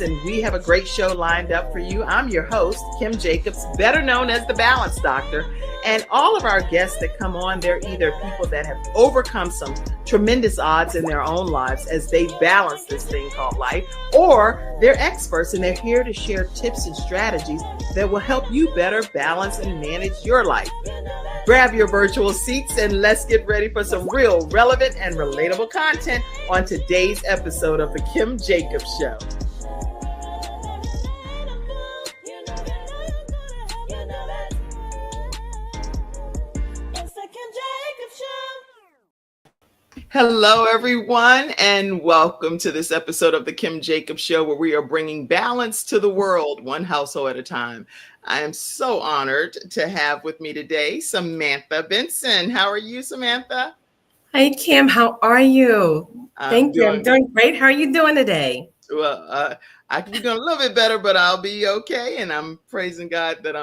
And we have a great show lined up for you. I'm your host, Kim Jacobs, better known as the Balance Doctor. And all of our guests that come on, they're either people that have overcome some tremendous odds in their own lives as they balance this thing called life, or they're experts and they're here to share tips and strategies that will help you better balance and manage your life. Grab your virtual seats and let's get ready for some real relevant and relatable content on today's episode of The Kim Jacobs Show. Hello, everyone, and welcome to this episode of The Kim Jacobs Show, where we are bringing balance to the world, one household at a time. I am so honored to have with me today Samantha Benson. How are you, Samantha? Hi, Kim. How are you? Thank you. I'm doing great. How are you doing today? Well, I can be doing a little bit better, but I'll be okay. And I'm praising God that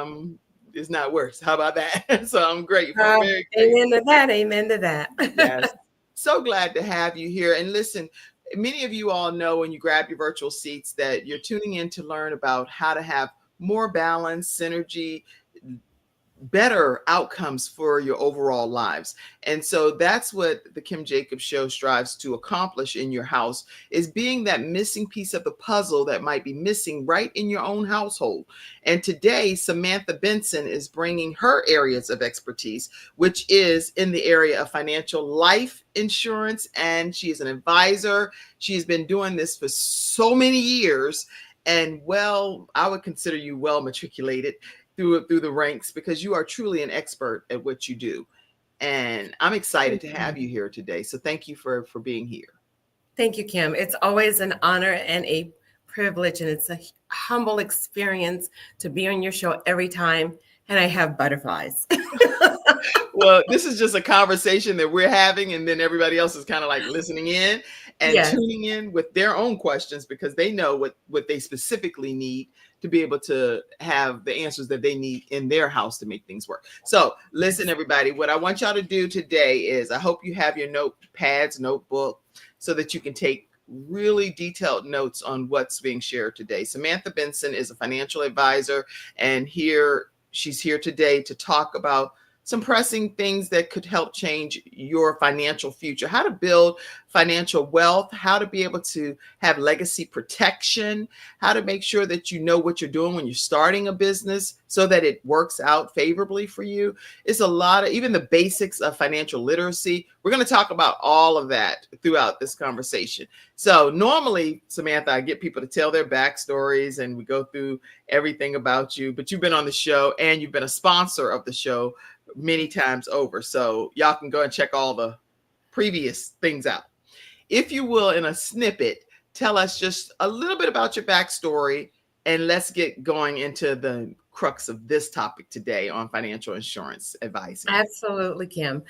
it's not worse. How about that? So I'm grateful. Very grateful. Amen to that. Amen to that. Yes. So glad to have you here. And listen, many of you all know when you grab your virtual seats that you're tuning in to learn about how to have more balance, synergy, better outcomes for your overall lives. And so that's what the Kim Jacobs Show strives to accomplish in your house, is being that missing piece of the puzzle that might be missing right in your own household. And today, Samantha Benson is bringing her areas of expertise, which is in the area of financial life insurance. And she is an advisor. She's been doing this for so many years. And I would consider you well matriculated through the ranks, because you are truly an expert at what you do. And I'm excited to have you here today. So thank you for being here. Thank you, Kim. It's always an honor and a privilege, and it's a humble experience to be on your show every time. And I have butterflies. Well, this is just a conversation that we're having, and then everybody else is kind of like listening in and tuning in with their own questions, because they know what they specifically need to be able to have the answers that they need in their house to make things work. So listen, everybody, what I want y'all to do today is, I hope you have your notepads, notebook, so that you can take really detailed notes on what's being shared today. Samantha Benson is a financial advisor, and she's here today to talk about some pressing things that could help change your financial future, how to build financial wealth, how to be able to have legacy protection, how to make sure that you know what you're doing when you're starting a business so that it works out favorably for you. It's a lot of even the basics of financial literacy. We're going to talk about all of that throughout this conversation. So normally, Samantha, I get people to tell their backstories and we go through everything about you, but you've been on the show and you've been a sponsor of the show many times over. So y'all can go and check all the previous things out. If you will, in a snippet, tell us just a little bit about your backstory, and let's get going into the crux of this topic today on financial insurance advice. Absolutely, Kim.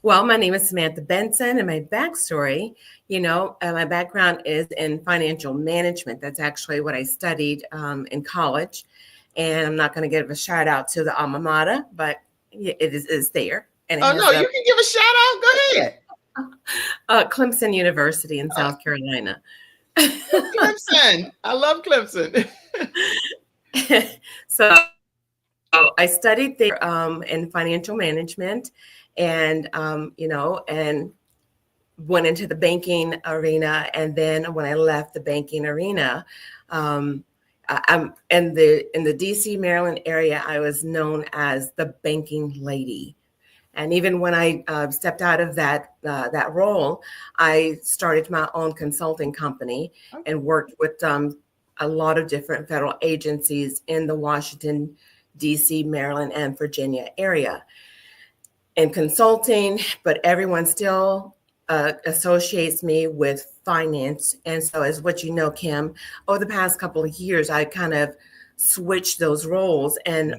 Well, my name is Samantha Benson, and my backstory, my background is in financial management. That's actually what I studied in college. And I'm not going to give a shout out to the alma mater, but it is there. And you can give a shout out. Go ahead. Clemson University in South Carolina. Clemson. I love Clemson. So I studied there in financial management, and and went into the banking arena. And then when I left the banking arena, I'm in the DC, Maryland area, I was known as the banking lady. And even when I stepped out of that role, I started my own consulting company and worked with a lot of different federal agencies in the Washington, DC, Maryland, and Virginia area in consulting, but everyone still associates me with finance. And so as what you know, Kim, over the past couple of years, I kind of switched those roles and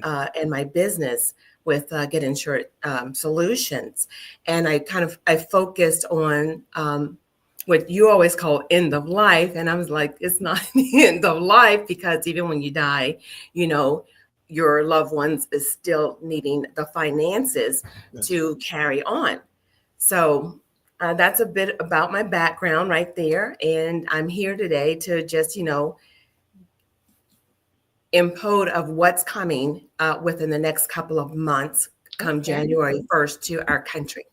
my business with Get Insured Solutions. And I focused on what you always call end of life. And I was like, it's not the end of life, because even when you die, your loved ones is still needing the finances to carry on. So that's a bit about my background right there. And I'm here today to just, input of what's coming within the next couple of months, come January 1st, to our country.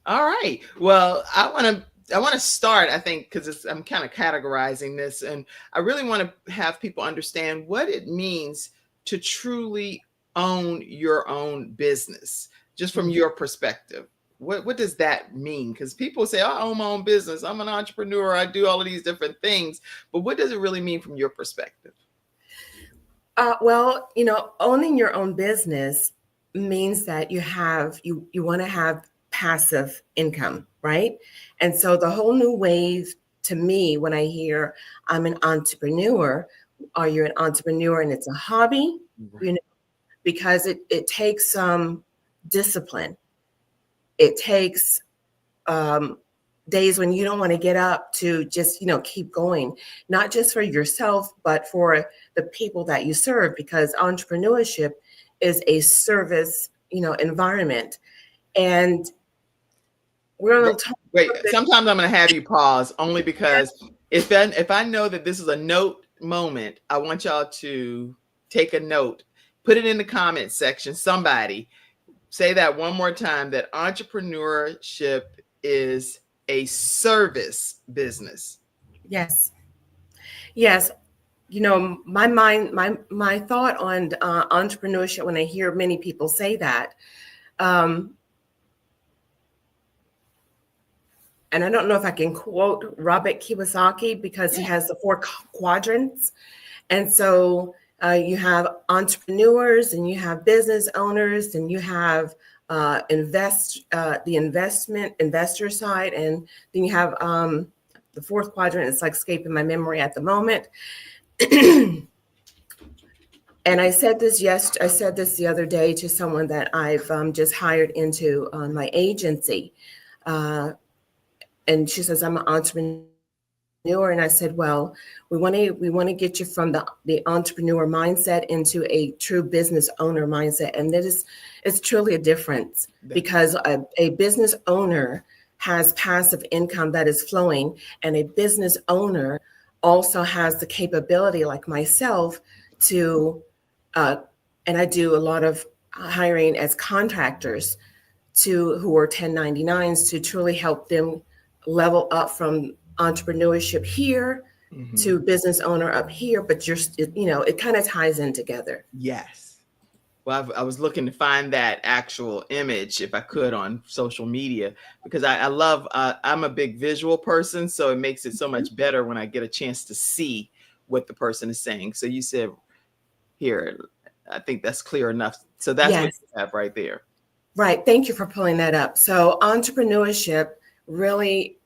All right. Well, I want to start, I think, because I'm kind of categorizing this, and I really want to have people understand what it means to truly own your own business, just from your perspective. What does that mean? Because people say, I own my own business, I'm an entrepreneur, I do all of these different things, but what does it really mean from your perspective? Well, owning your own business means that you want to have passive income, right? And so the whole new wave to me, when I hear I'm an entrepreneur, or you're an entrepreneur and it's a hobby, because it takes some discipline. It takes days when you don't want to get up to just, keep going, not just for yourself, but for the people that you serve, because entrepreneurship is a service, environment. And we're going to talk. Wait, sometimes I'm going to have you pause only because if I know that this is a note moment, I want y'all to take a note, put it in the comment section. Somebody say that one more time, that entrepreneurship is a service business. Yes. Yes. My mind, my thought on entrepreneurship, when I hear many people say that, and I don't know if I can quote Robert Kiyosaki, because he has the 4 quadrants. And so you have entrepreneurs, and you have business owners, and you have the investor side, and then you have the 4th quadrant. It's like escaping my memory at the moment. And I said this the other day to someone that I've just hired into my agency. And she says, I'm an entrepreneur. And I said, well, we want to get you from the entrepreneur mindset into a true business owner mindset. And it's truly a difference, because a business owner has passive income that is flowing, and a business owner also has the capability, like myself, to, and I do a lot of hiring as contractors who are 1099s, to truly help them level up from entrepreneurship here to business owner up here. But it kind of ties in together. Yes. Well, I was looking to find that actual image, if I could, on social media, because I love, I'm a big visual person. So it makes it so much better when I get a chance to see what the person is saying. So you said here, I think that's clear enough. So that's what you have right there. Right. Thank you for pulling that up. So entrepreneurship really,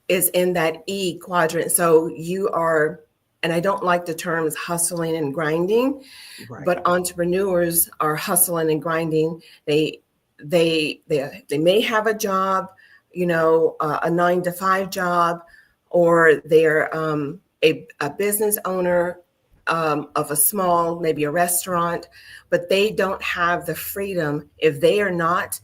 is in that E quadrant. So you are, and I don't like the terms hustling and grinding, but entrepreneurs are hustling and grinding. They may have a job, a 9-to-5 job, or they're a business owner of a small, maybe a restaurant, but they don't have the freedom if they are not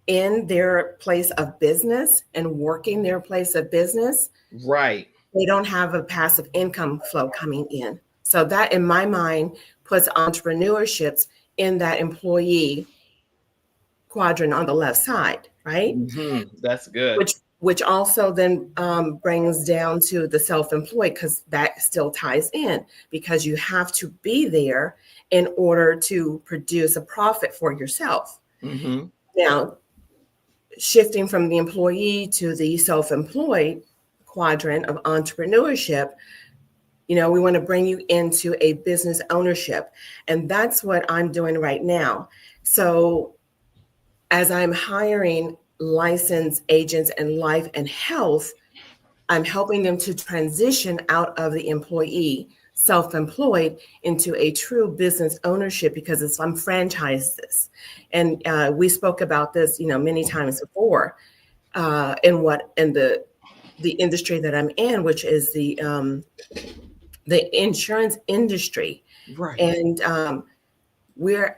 in their place of business and working their place of business. Right. They don't have a passive income flow coming in. So that, in my mind, puts entrepreneurships in that employee quadrant on the left side, right? That's good. Which also then brings down to the self-employed, because that still ties in, because you have to be there in order to produce a profit for yourself. Now, shifting from the employee to the self-employed quadrant of entrepreneurship, we want to bring you into a business ownership. And that's what I'm doing right now. So as I'm hiring licensed agents in life and health, I'm helping them to transition out of the employee self-employed into a true business ownership, because I'm franchised this. And we spoke about this, many times before, in the industry that I'm in, which is the insurance industry. Right. And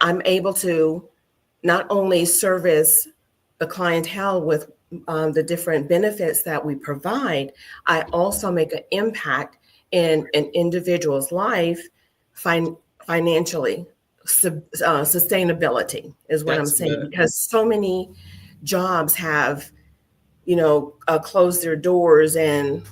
I'm able to not only service the clientele with the different benefits that we provide, I also make an impact in an individual's life financially. Sustainability is what I'm saying, because so many jobs have, closed their doors, and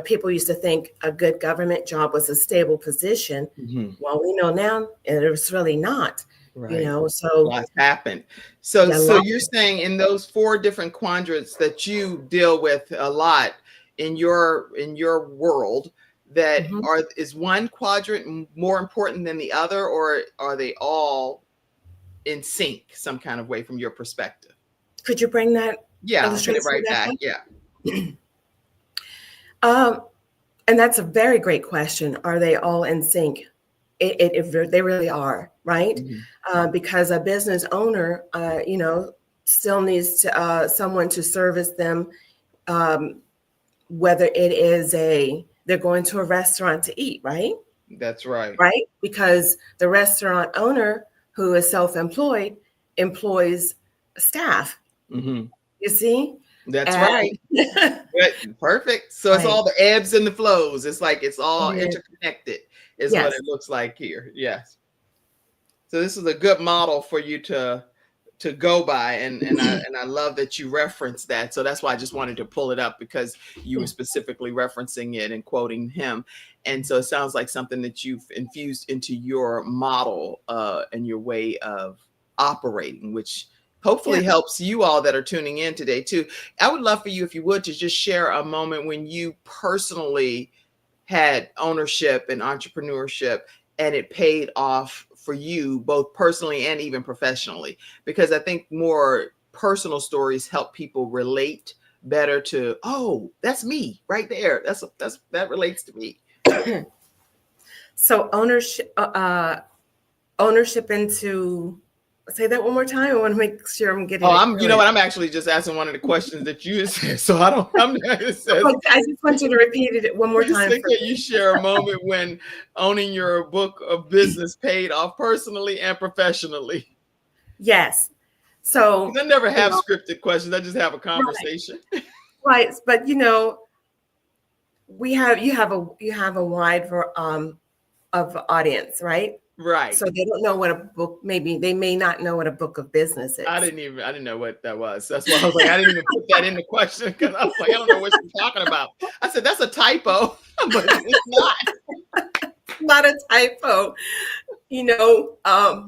people used to think a good government job was a stable position. Mm-hmm. Well, we know now it's really not. Right. So lots happened. So you're saying in those 4 different quadrants that you deal with a lot in your world, that is one quadrant more important than the other, or are they all in sync some kind of way from your perspective? Could you bring that? Yeah, I'll get it right back. Yeah. And that's a very great question. Are they all in sync? They really are, right? Mm-hmm. Because a business owner, still needs someone to service them, whether it is they're going to a restaurant to eat, right? That's right. Right? Because the restaurant owner who is self-employed employs staff. Mm-hmm. You see? That's right. Perfect. So it's all the ebbs and the flows. It's like it's all interconnected is what it looks like here. Yes. So this is a good model for you to go by, and I love that you referenced that. So that's why I just wanted to pull it up, because you were specifically referencing it and quoting him. And so it sounds like something that you've infused into your model and your way of operating, which hopefully helps you all that are tuning in today too. I would love for you, if you would, to just share a moment when you personally had ownership and entrepreneurship and it paid off for you, both personally and even professionally, because I think more personal stories help people relate better to, oh, that's me right there. That relates to me. So ownership into, say that one more time. I want to make sure I'm getting. You know what? I'm actually just asking one of the questions that you said. So I just want you to repeat it one more time. Can you share a moment when owning your book of business paid off personally and professionally? Yes. So I never have scripted questions. I just have a conversation. Right. But you have a wide of audience, right? Right. So they don't know what a book, maybe they may not know what a book of business is. I didn't know what that was. That's why I was like, I didn't even put that in the question, because I was like, I don't know what she's talking about. I said, that's a typo, but it's not. Not a typo.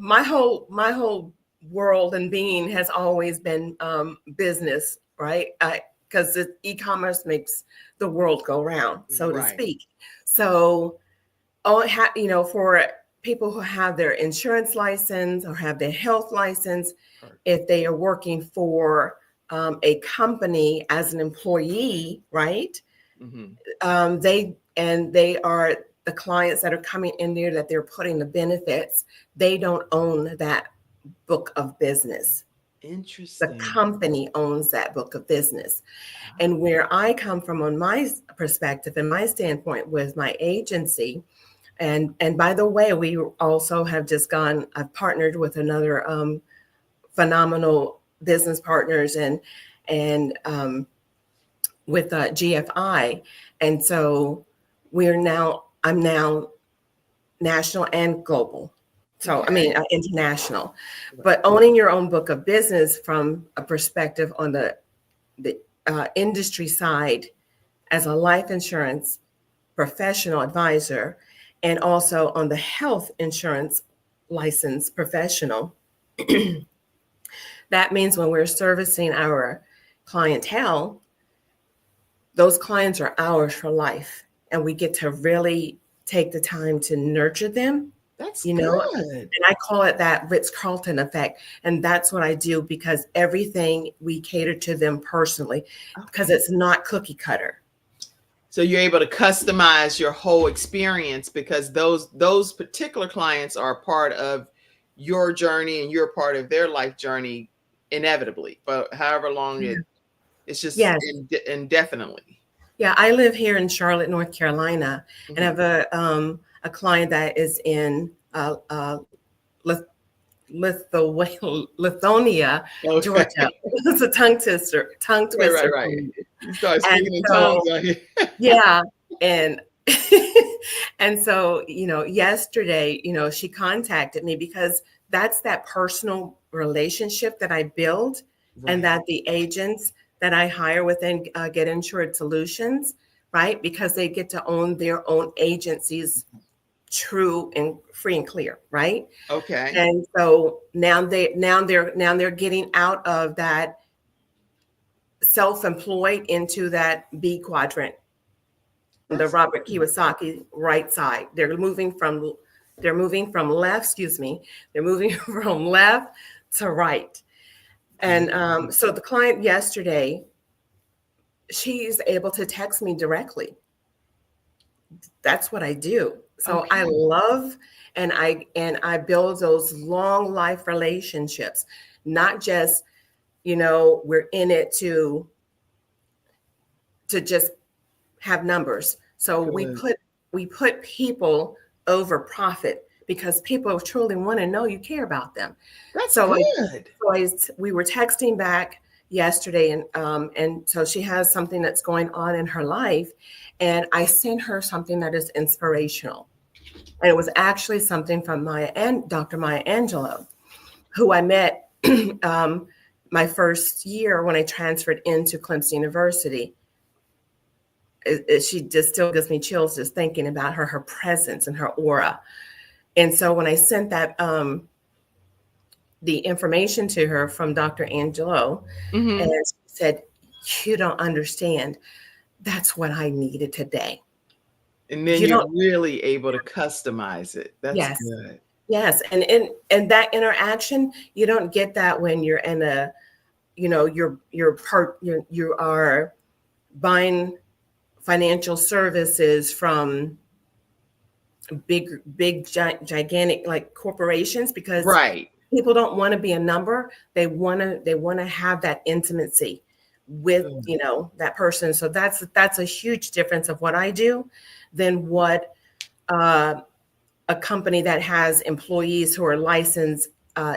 My whole world and being has always been business, right? Because e-commerce makes the world go round, so to speak. So, for people who have their insurance license or have their health license, if they are working for a company as an employee, right? Mm-hmm. They are the clients that are coming in there, that they're putting the benefits. They don't own that book of business. Interesting. The company owns that book of business. And where I come from on my perspective and my standpoint with my agency, and by the way, we also have I've partnered with another phenomenal business partners and with GFI. And so I'm now national and global. So, international, but owning your own book of business from a perspective on the industry side as a life insurance professional advisor, and also on the health insurance license professional. That means when we're servicing our clientele, those clients are ours for life, and we get to really take the time to nurture them. That's good. And I call it that Ritz-Carlton effect. And that's what I do, because everything we cater to them personally, because it's not cookie cutter. So you're able to customize your whole experience, because those particular clients are a part of your journey and you're a part of their life journey inevitably. But however long it's just indefinitely. Yeah, I live here in Charlotte, North Carolina, and I have a client that is in Lithonia, Georgia. It's a tongue twister. Right. You start speaking in tongues out here. Yeah, and And so, yesterday, she contacted me because that's that personal relationship that I build, and Right. that the agents that I hire within Get Insured Solutions, right? Because they get to own their own agencies, true and free and clear, right? Okay. And so now they're getting out of that self-employed into that B quadrant, the That's Robert good. Kiyosaki right side. They're moving from left, excuse me. They're moving from left to right. And so the client yesterday, she's able to text me directly. That's what I do. So I Okay. love and I build those long life relationships, not just, we're in it to just have numbers. So we Good. put people over profit because people truly want to know you care about them. That's So good. we were texting back yesterday, and so she has something that's going on in her life, and I sent her something that is inspirational, and it was actually something from Dr. Maya Angelou, who I met my first year when I transferred into Clemson University. She just still gives me chills just thinking about her presence and her aura. And so when I sent that the information to her from Dr. Angelo, and Hmm. she said, "You don't understand. That's what I needed today." And then You you're don't. really able to customize it. That's Yes, good. yes, and that interaction, you don't get that when you're in a, you are buying financial services from big gigantic like corporations, because Right. people don't want to be a number. They want to have that intimacy with, Good. that person. So that's a huge difference of what I do than what uh, a company that has employees who are licensed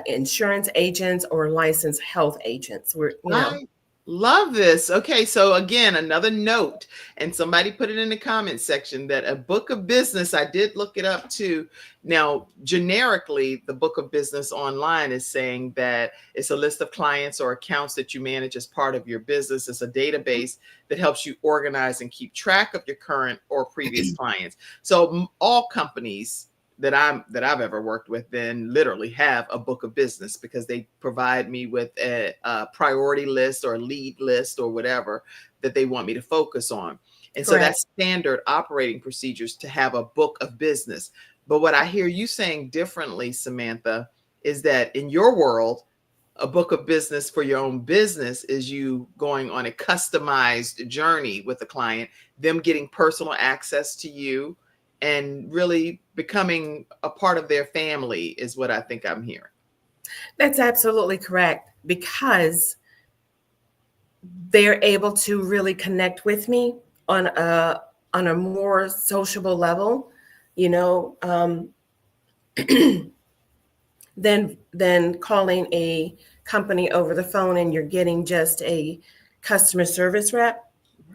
insurance agents or licensed health agents. I love this. Okay, so again, another note, and somebody put it in the comment section that a book of business, I did look it up too. Now, generically, the book of business online is saying that it's a list of clients or accounts that you manage as part of your business. It's a database that helps you organize and keep track of your current or previous clients. So all companies that I've ever worked with then literally have a book of business because they provide me with a priority list or a lead list or whatever that they want me to focus on. And so Correct. that's standard operating procedures to have a book of business. But what I hear you saying differently, Samantha, is that in your world, a book of business for your own business is you going on a customized journey with a client, them getting personal access to you and really becoming a part of their family is what I think I'm hearing. That's absolutely correct, because they're able to really connect with me on a more sociable level, you know, than calling a company over the phone and you're getting just a customer service rep.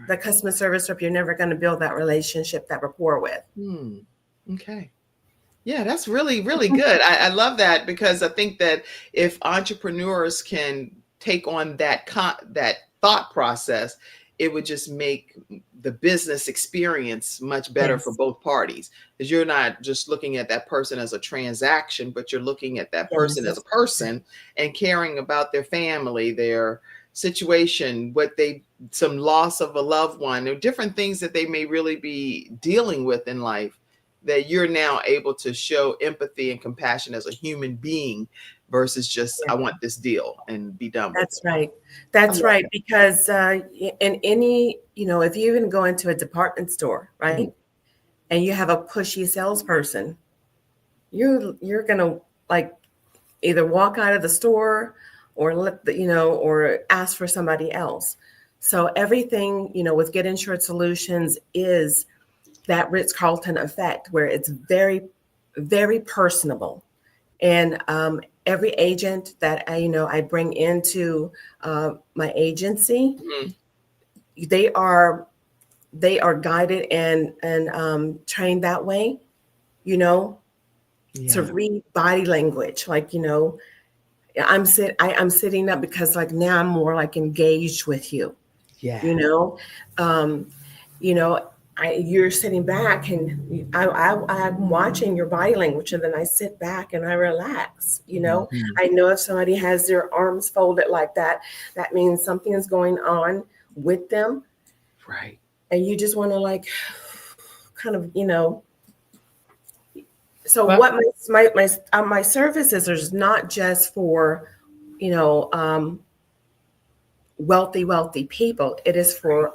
The Right. customer service rep, you're never going to build that relationship, that rapport with. Hmm. Okay. Yeah, that's really, really good. I love that because I think that if entrepreneurs can take on that thought process, it would just make the business experience much better for Yes, both parties. Because you're not just looking at that person as a transaction, but you're looking at that person as yes, a person and caring about their family, their situation, some loss of a loved one, or different things that they may really be dealing with in life that you're now able to show empathy and compassion as a human being versus just I yes. want this deal and be done with That's it. right. I That's love right. Because in any, if you even go into a department store, that. Mhm. right, and you have a pushy salesperson, you're gonna like either walk out of the store or or ask for somebody else. So everything, with Get Insured Solutions is that Ritz-Carlton effect, where it's very, very personable. And every agent that I bring into my agency, Mhm. they are they are guided and trained that way, you know, to read body language. Like, you know, I'm sitting up because like now I'm more like engaged with you. Yeah. You know, you know, you're sitting back and I'm watching your body language, and then I sit back and I relax. You know, I know if somebody has their arms folded like that, that means something is going on with them. Right. And you just want to like kind of, you know. So Well, what my services is not just for, you know, wealthy people. It is for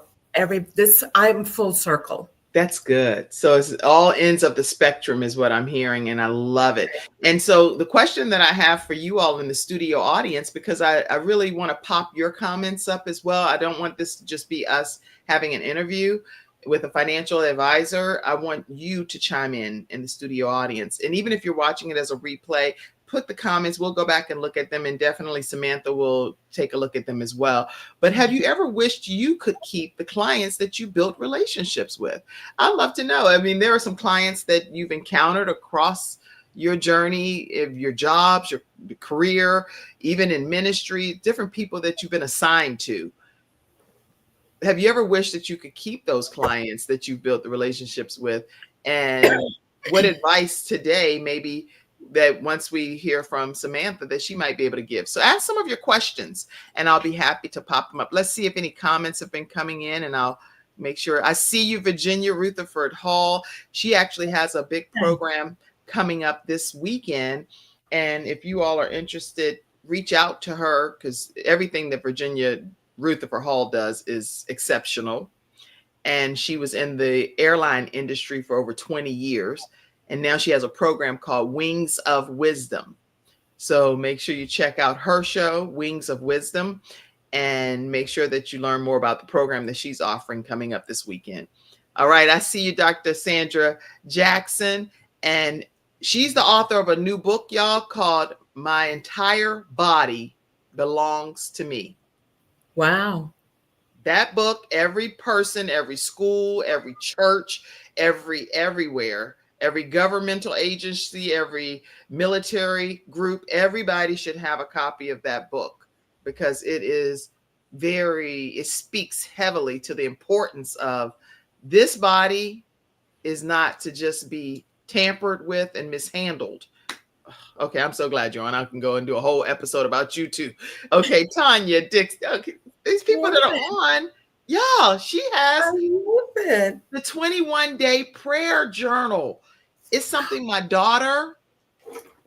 I'm full circle. that's good. So it's all ends of the spectrum is what I'm hearing, and I love it. And so the question that I have for you all in the studio audience, because I really want to pop your comments up as well. I don't want this to just be us having an interview with a financial advisor. I want you to chime in the studio audience. And even if you're watching it as a replay, put the comments. We'll go back and look at them, and definitely Samantha will take a look at them as well. But have you ever wished you could keep the clients that you built relationships with? I'd love to know. I mean, there are some clients that you've encountered across your journey of your jobs, your career, even in ministry, different people that you've been assigned to. Have you ever wished that you could keep those clients that you built the relationships with? And what advice today, maybe that once we hear from Samantha, that she might be able to give? So ask some of your questions and I'll be happy to pop them up. Let's see if any comments have been coming in, and I'll make sure. I see you, Virginia Rutherford Hall. She actually has a big program coming up this weekend. And if you all are interested, reach out to her, because everything that Virginia Rutherford Hall does is exceptional. And she was in the airline industry for over 20 years. And now she has a program called Wings of Wisdom. So make sure you check out her show, Wings of Wisdom, and make sure that you learn more about the program that she's offering coming up this weekend. All right. I see you, Dr. Sandra Jackson. And she's the author of a new book, y'all, called My Entire Body Belongs to Me. Wow. That book, every person, every school, every church, everywhere, every governmental agency, every military group, everybody should have a copy of that book, because it speaks heavily to the importance of this body is not to just be tampered with and mishandled. Okay, I'm so glad you're on. I can go and do a whole episode about you too. Okay, Tanya Dix. Okay, these people that are on, y'all, she has the 21-day prayer journal. It's something my daughter,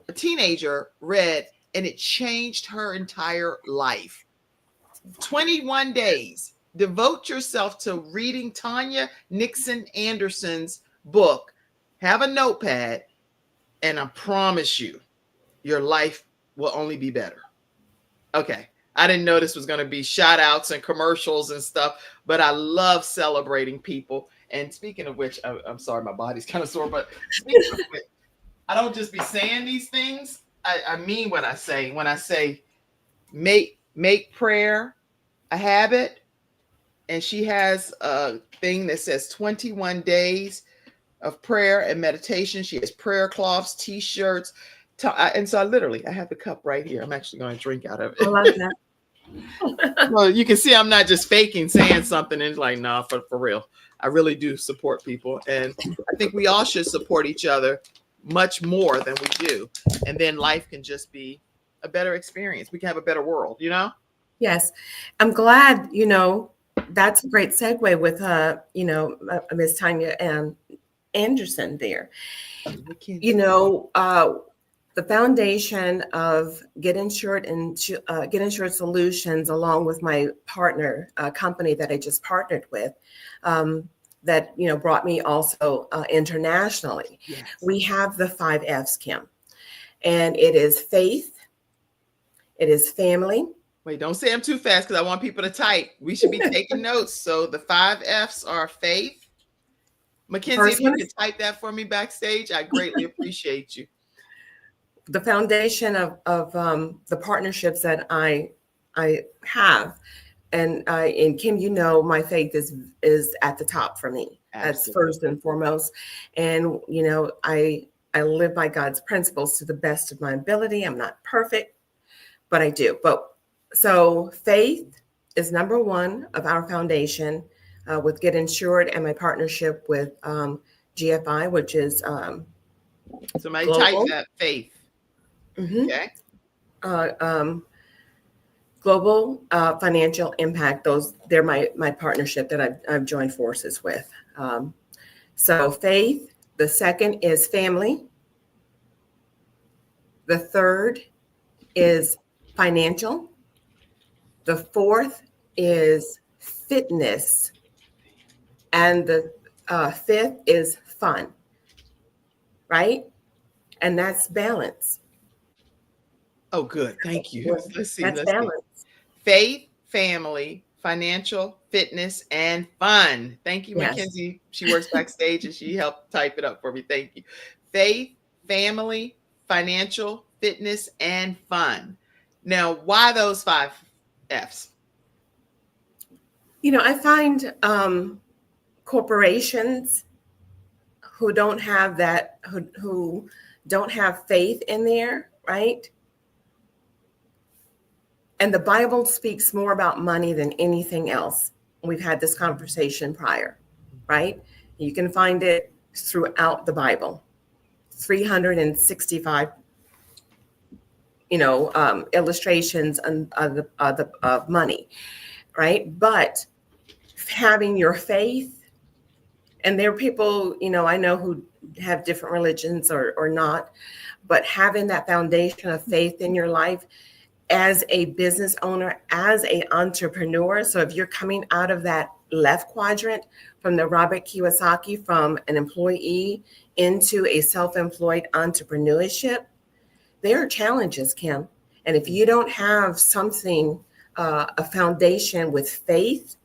a teenager, read, and it changed her entire life. 21 days. Devote yourself to reading Tanya Nixon Anderson's book. Have a notepad, and I promise you, your life will only be better. Okay. I didn't know this was going to be shout outs and commercials and stuff, but I love celebrating people. And speaking of which, I'm sorry, my body's kind of sore, but speaking of which, I don't just be saying these things. I mean what I say. When I say make prayer a habit, and she has a thing that says 21 days of prayer and meditation. She has prayer cloths, t-shirts. And so I have the cup right here. I'm actually going to drink out of it. I love that. Well, you can see I'm not just faking saying something. And it's like, no, for real. I really do support people. And I think we all should support each other much more than we do. And then life can just be a better experience. We can have a better world, you know? Yes. I'm glad, you know, that's a great segue with, you know, Ms. Tanya Anderson there. You know, the foundation of Get Insured Solutions, along with my partner company that I just partnered with, that, you know, brought me also internationally. Yes. We have the 5 F's, Kim, and it is faith, it is family. Wait, don't say them too fast, because I want people to type. We should be taking notes. So the 5 F's are faith. Mackenzie, if you could type that for me backstage, I greatly appreciate you. The foundation of the partnerships that I have and Kim, my faith is at the top for me. That's Absolutely. first and foremost. And I live by God's principles to the best of my ability. I'm not perfect, but I do. So faith is number one of our foundation, with Get Insured and my partnership with GFI, which is Somebody type global. that, faith. Mm-hmm. Okay. Global financial impact. They're my partnership that I've joined forces with. So faith. The second is family. The third is financial. The fourth is fitness, and the fifth is fun. Right, and that's balance. Oh, good. Thank you. Let's see. That's Let's see. balance. Faith, family, financial, fitness, and fun. Thank you, Yes. Mackenzie. She works backstage and she helped type it up for me. Thank you. Faith, family, financial, fitness, and fun. Now, why those 5 F's? I find corporations who don't have that, who don't have faith in there, right? And the Bible speaks more about money than anything else. We've had this conversation prior, right? You can find it throughout the Bible, 365, illustrations of money, right? But having your faith, and there are people, I know who have different religions or not, but having that foundation of faith in your life as a business owner, as an entrepreneur. So if you're coming out of that left quadrant from the Robert Kiyosaki, from an employee into a self-employed entrepreneurship, there are challenges, Kim. And if you don't have something, a foundation with faith,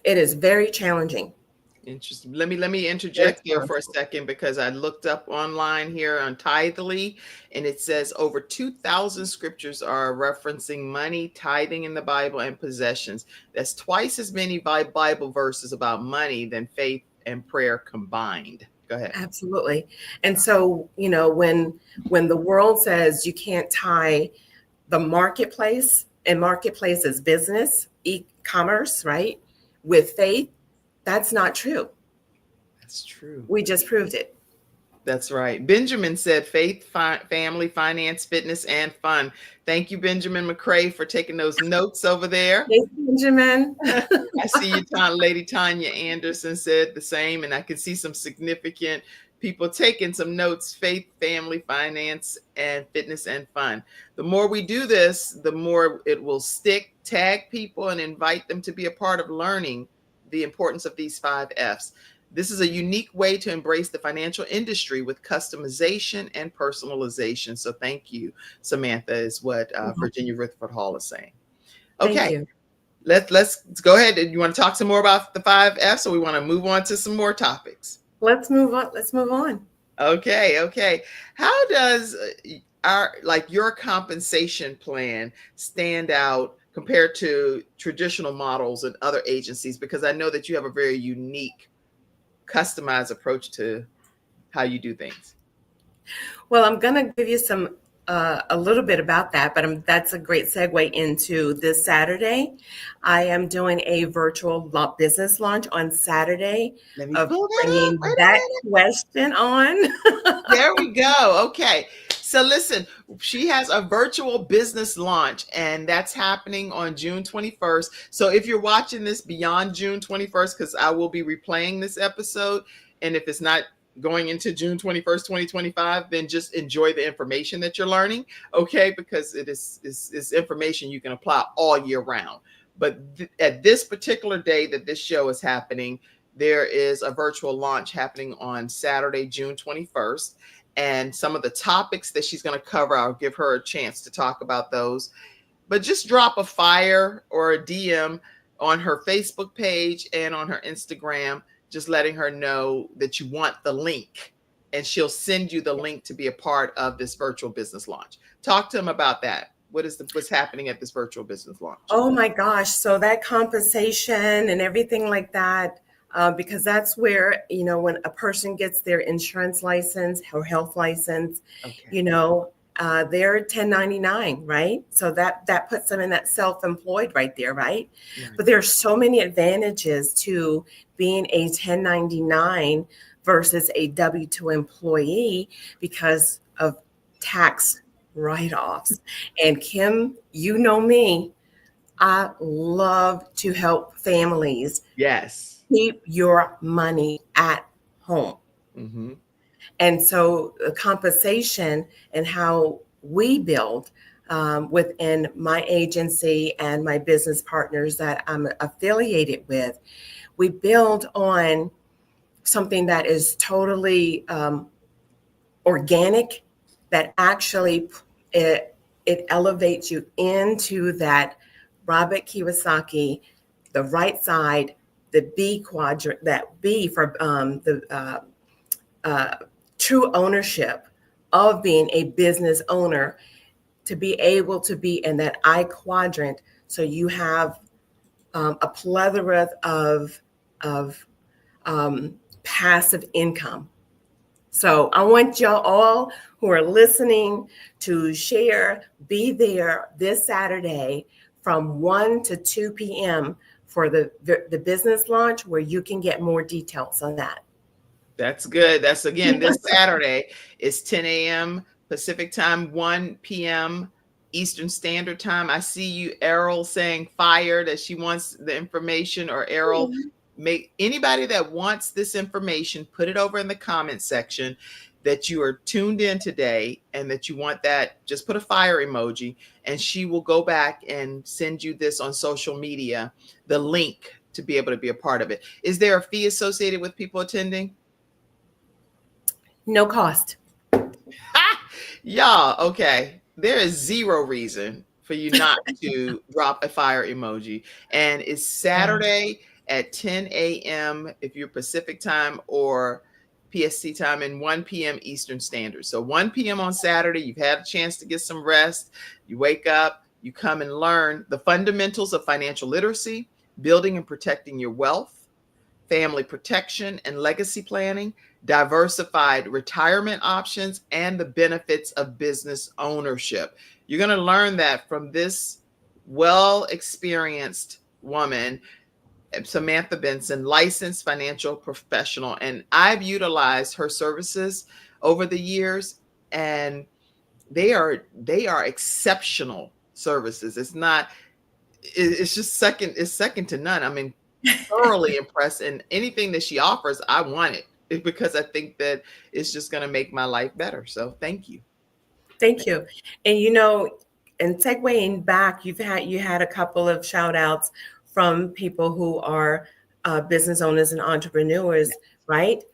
it is very challenging. Interesting. Let me interject there for a second, because I looked up online here on Tithely, and it says over 2,000 scriptures are referencing money, tithing in the Bible, and possessions. That's twice as many Bible verses about money than faith and prayer combined. Go ahead. Absolutely. And so, when the world says you can't tie the marketplace, and marketplace is business, e-commerce, right, with faith, that's not true. That's true. We just proved it. That's right. Benjamin said faith, family, finance, fitness, and fun. Thank you, Benjamin McCrae, for taking those notes over there. Thanks, Benjamin. I see you, Lady Tanya Anderson said the same, and I can see some significant people taking some notes: faith, family, finance, and fitness, and fun. The more we do this, the more it will stick. Tag people and invite them to be a part of learning the importance of these 5 F's. This is a unique way to embrace the financial industry with customization and personalization. So thank you, Samantha, is what Virginia Rutherford Hall is saying. Okay, let's go ahead. You want to talk some more about the 5 F's, or we want to move on to some more topics? Let's move on. Okay. How does your compensation plan stand out compared to traditional models and other agencies? Because I know that you have a very unique, customized approach to how you do things. Well, I'm going to give you a little bit about that, but that's a great segue into this Saturday. I am doing a virtual business launch on Saturday of bringing that question on. There we go. Okay. So listen, she has a virtual business launch, and that's happening on June 21st. So if you're watching this beyond June 21st, because I will be replaying this episode, and if it's not going into June 21st, 2025, then just enjoy the information that you're learning, okay? Because it is information you can apply all year round. But at this particular day that this show is happening, there is a virtual launch happening on Saturday, June 21st. And some of the topics that she's going to cover, I'll give her a chance to talk about those. But just drop a fire or a DM on her Facebook page and on her Instagram, just letting her know that you want the link, and she'll send you the link to be a part of this virtual business launch. Talk to them about that. what's happening at this virtual business launch? Oh my gosh. So that compensation and everything like that, because that's where, when a person gets their insurance license or health license, Okay. they're 1099, right? So that puts them in that self-employed right there, right? Right. But there are so many advantages to being a 1099 versus a W-2 employee because of tax write-offs. And Kim, you know me, I love to help families Yes. keep your money at home. Mm-hmm. And so the compensation and how we build within my agency and my business partners that I'm affiliated with, we build on something that is totally organic, that actually it elevates you into that Robert Kiyosaki, the right side, the B quadrant, that B for the true ownership of being a business owner, to be able to be in that I quadrant. So you have a plethora of passive income. So I want y'all all who are listening to share, be there this Saturday from 1 to 2 p.m. for the business launch, where you can get more details on that. That's good. That's again this Saturday. It's 10 a.m. Pacific time, 1 p.m. Eastern Standard Time. I see you, Errol, saying fire that she wants the information, or Errol, make anybody that wants this information, put it over in the comment section that you are tuned in today and that you want that. Just put a fire emoji and she will go back and send you this on social media, the link to be able to be a part of it. Is there a fee associated with people attending? No cost. Y'all, okay. There is zero reason for you not to drop a fire emoji. And it's Saturday at 10 a.m. if you're Pacific time or PST time, and 1 p.m. Eastern Standard. So 1 p.m. on Saturday, you've had a chance to get some rest. You wake up, you come and learn the fundamentals of financial literacy, building and protecting your wealth, family protection and legacy planning, diversified retirement options, and the benefits of business ownership. You're going to learn that from this well-experienced woman, Samantha Benson, licensed financial professional. And I've utilized her services over the years, and they are exceptional services. It's just second to none. I mean, thoroughly impressed, and anything that she offers, I want it, because I think that it's just going to make my life better. So thank you. Thank you. And and segueing back, you had a couple of shout outs from people who are business owners and entrepreneurs, right?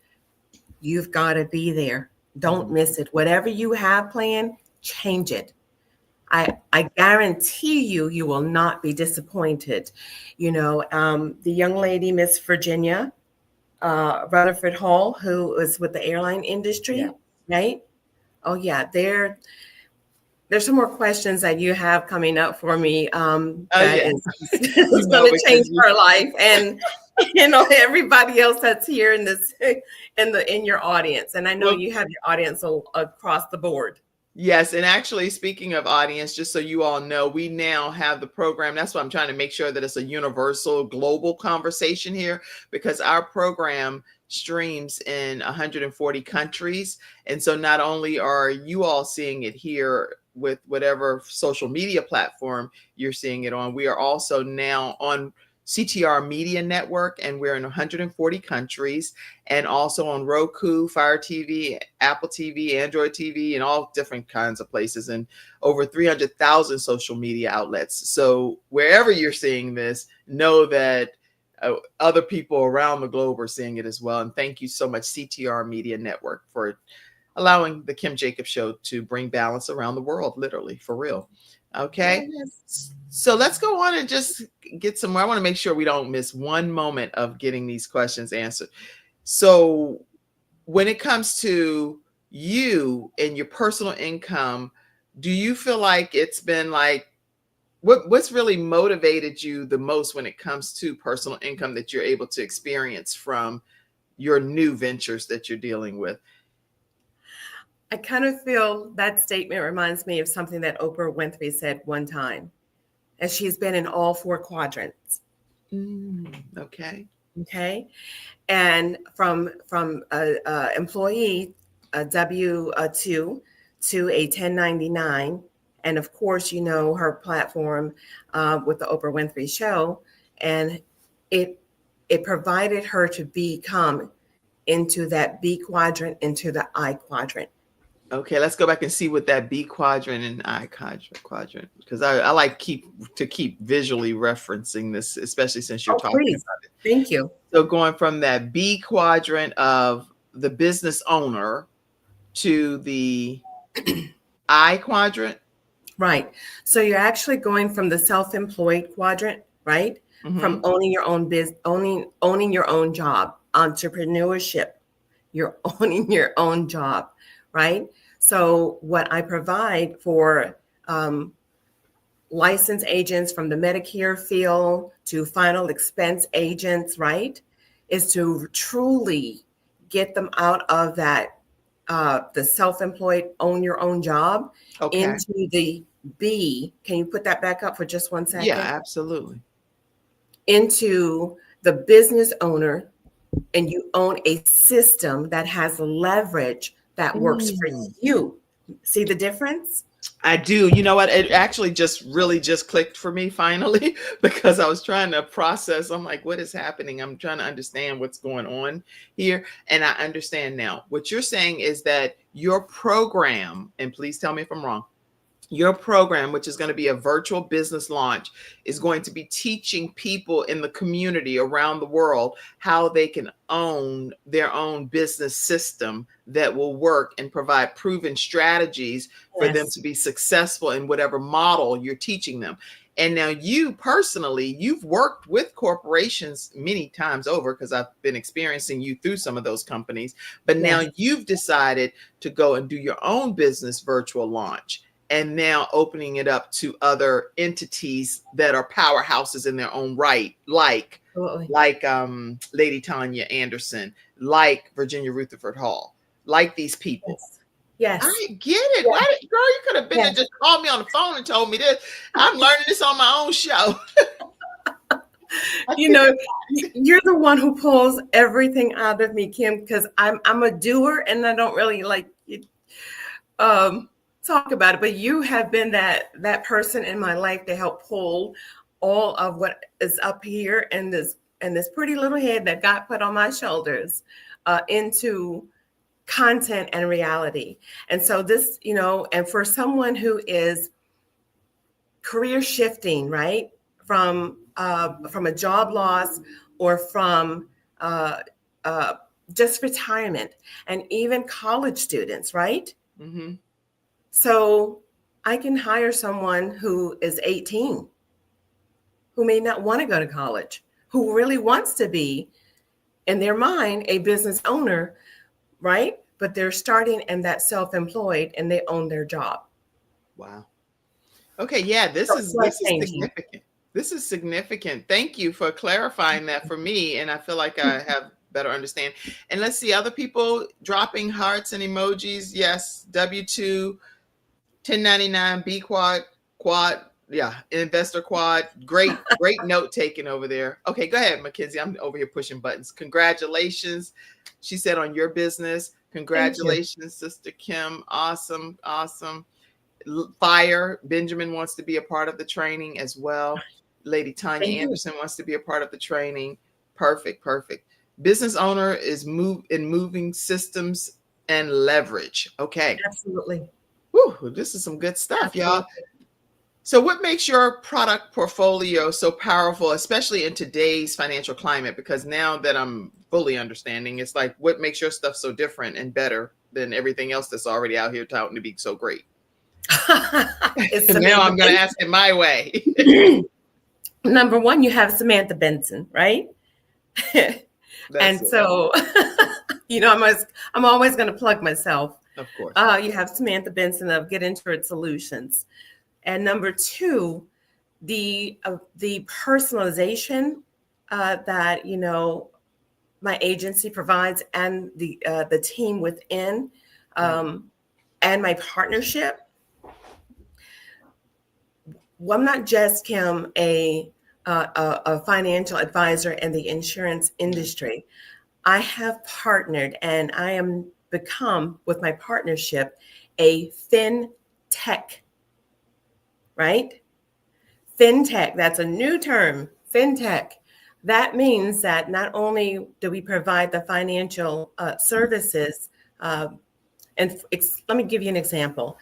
You've got to be there. Don't miss it. Whatever you have planned, change it. I guarantee you will not be disappointed. The young lady, Miss Virginia Rutherford Hall, who is with the airline industry, right? Oh yeah, there's some more questions that you have coming up for me. It's going to change her life, and everybody else that's here in your audience. And I know you have your audience across the board. Yes. And actually, speaking of audience, just so you all know, we now have the program. That's why I'm trying to make sure that it's a universal, global conversation here, because our program streams in 140 countries. And so not only are you all seeing it here with whatever social media platform you're seeing it on, we are also now on CTR Media Network, and we're in 140 countries, and also on Roku, Fire TV, Apple TV, Android TV, and all different kinds of places, and over 300,000 social media outlets. So wherever you're seeing this, know that other people around the globe are seeing it as well. And thank you so much, CTR Media Network, for allowing the Kim Jacobs Show to bring balance around the world, literally, for real. Okay. Yes. So let's go on and just get some more. I want to make sure we don't miss one moment of getting these questions answered. So when it comes to you and your personal income, do you feel like it's been like, what's really motivated you the most when it comes to personal income that you're able to experience from your new ventures that you're dealing with? I kind of feel that statement reminds me of something that Oprah Winfrey said one time, and she's been in all 4 quadrants. Okay. Okay. And from a employee, a W-2 to a 1099. And of course, you know, her platform with the Oprah Winfrey Show. And it provided her to become into that B quadrant, into the I quadrant. Okay, let's go back and see what that B quadrant and I quadrant, because I like keep visually referencing this, especially since you're talking Please. about it. Thank you. So going from that B quadrant of the business owner to the I quadrant. Right. So you're actually going from the self-employed quadrant, right? Mm-hmm. From owning your own business, owning your own job, entrepreneurship. You're owning your own job, right? So what I provide for licensed agents from the Medicare field to final expense agents, right, is to truly get them out of that the self-employed, own your own job, Okay. into the B. Can you put that back up for just one second? Yeah, absolutely. Into the business owner, and you own a system that has leverage that works for you. See the difference? I do. You know what? It actually just clicked for me finally, because I was trying to process. I'm like, what is happening? I'm trying to understand what's going on here. And I understand now. What you're saying is that your program, and please tell me if I'm wrong, your program, which is going to be a virtual business launch, is going to be teaching people in the community around the world how they can own their own business system that will work and provide proven strategies for them to be successful in whatever model you're teaching them. And now you personally, you've worked with corporations many times over, because I've been experiencing you through some of those companies, but now you've decided to go and do your own business virtual launch, and now opening it up to other entities that are powerhouses in their own right, like Lady Tanya Anderson, like Virginia Rutherford Hall, like these people. Yes. I get it. Why girl, you could have been there, just called me on the phone and told me this. I'm learning this on my own show. You know, you're the one who pulls everything out of me, Kim, because I'm a doer, and I don't really like talk about it, but you have been that person in my life to help pull all of what is up here and this pretty little head that God put on my shoulders into content and reality. And so this, you know, and for someone who is career shifting, right, from a job loss, or from just retirement, and even college students, right? Mm-hmm. So I can hire someone who is 18, who may not want to go to college, who really wants to be, in their mind, a business owner, right? But they're starting in that self-employed, and they own their job. Wow. Okay. Yeah, this is significant. This is significant. Thank you for clarifying that for me. And I feel like I have better understand. And let's see, other people dropping hearts and emojis. Yes. W-2, 1099, B quad, yeah, investor quad. Great note taking over there. Okay, go ahead, Mackenzie. I'm over here pushing buttons. Congratulations, she said, on your business. Congratulations, Sister Kim. Awesome. Fire. Benjamin wants to be a part of the training as well. Lady Tanya Anderson wants to be a part of the training. Perfect. Business owner is moving systems and leverage. Okay. Absolutely. Whew, this is some good stuff, y'all. So what makes your product portfolio so powerful, especially in today's financial climate? Because now that I'm fully understanding, it's like, what makes your stuff so different and better than everything else that's already out here touting to be so great? Now I'm going to ask it my way. Number one, you have Samantha Benson, right? And so, you know, I'm always going to plug myself. Of course. You have Samantha Benson of Get Insured Solutions. And number two, the personalization that, you know, my agency provides, and the team within, and my partnership. Well, I'm not just, Kim, a financial advisor in the insurance industry. I have partnered, and I am become, with my partnership, a fintech, right? Fintech, that's a new term, fintech. That means that not only do we provide the financial services, and let me give you an example.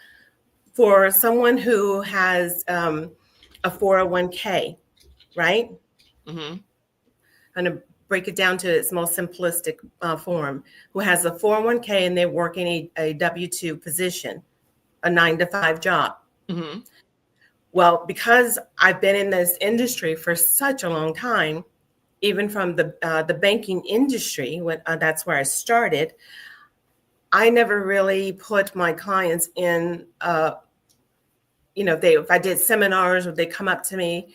For someone who has a 401k, right? Mm-hmm. I'm going to break it down to its most simplistic form, who has a 401k and they're working a W-2 position, a 9-to-5 job. Mm-hmm. Well, because I've been in this industry for such a long time, even from the banking industry, that's where I started, I never really put my clients in, you know, if I did seminars or they come up to me,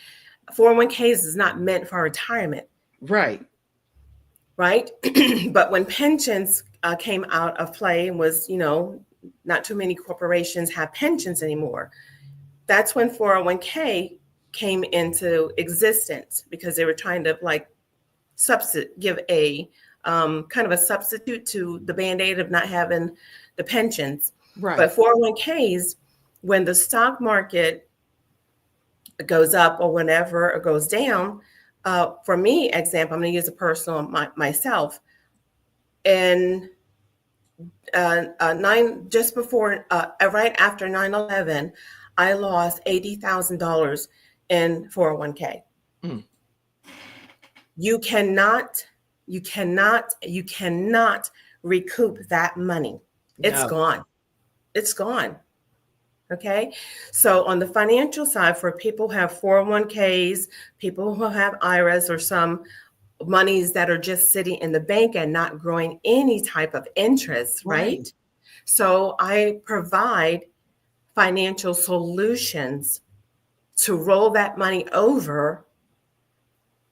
401ks is not meant for retirement. Right. Right. But when pensions came out of play and was, you know, not too many corporations have pensions anymore. That's when 401k came into existence, because they were trying to like give a kind of a substitute to the Band-Aid of not having the pensions. Right. But 401ks, when the stock market goes up or whenever it goes down, for me, example, I'm going to use a personal myself. And just before, right after 9/11, I lost $80,000 in 401k. Mm. You cannot recoup that money. It's No. gone. It's gone. Okay. So on the financial side, for people who have 401ks, people who have IRAs, or some monies that are just sitting in the bank and not growing any type of interest, right? So I provide financial solutions to roll that money over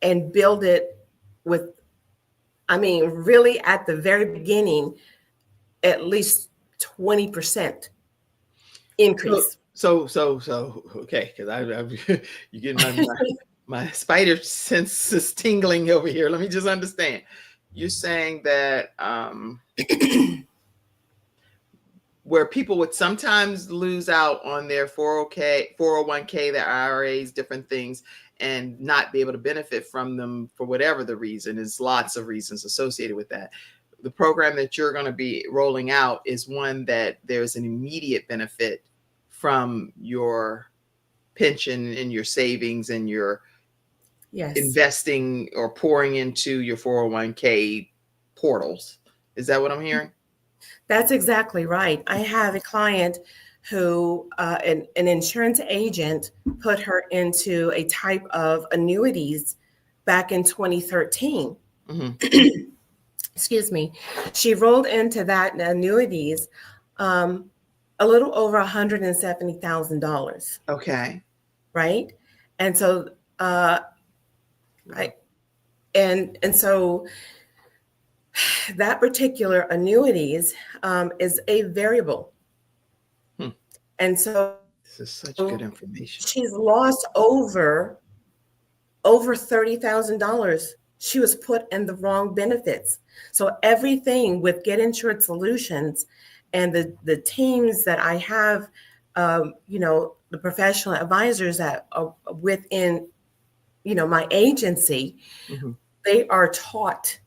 and build it with, I mean, really at the very beginning, at least 20% increase. So, okay, because you getting my spider senses tingling over here. Let me just understand. You're saying that where people would sometimes lose out on their 401k, their IRAs, different things, and not be able to benefit from them for whatever the reason. There's lots of reasons associated with that. The program that you're going to be rolling out is one that there's an immediate benefit from your pension and your savings and your investing or pouring into your 401k portals. Is that what I'm hearing? That's exactly right. I have a client who, an insurance agent, put her into a type of annuities back in 2013. Mm-hmm. Excuse me. She rolled into that annuities a little over $170,000. Okay. Right. And so, so that particular annuities is a variable. And so this is such good information. She's lost over $30,000. She was put in the wrong benefits. So everything with Get Insured Solutions and the teams that I have, you know, the professional advisors that are within, you know, my agency, they are taught.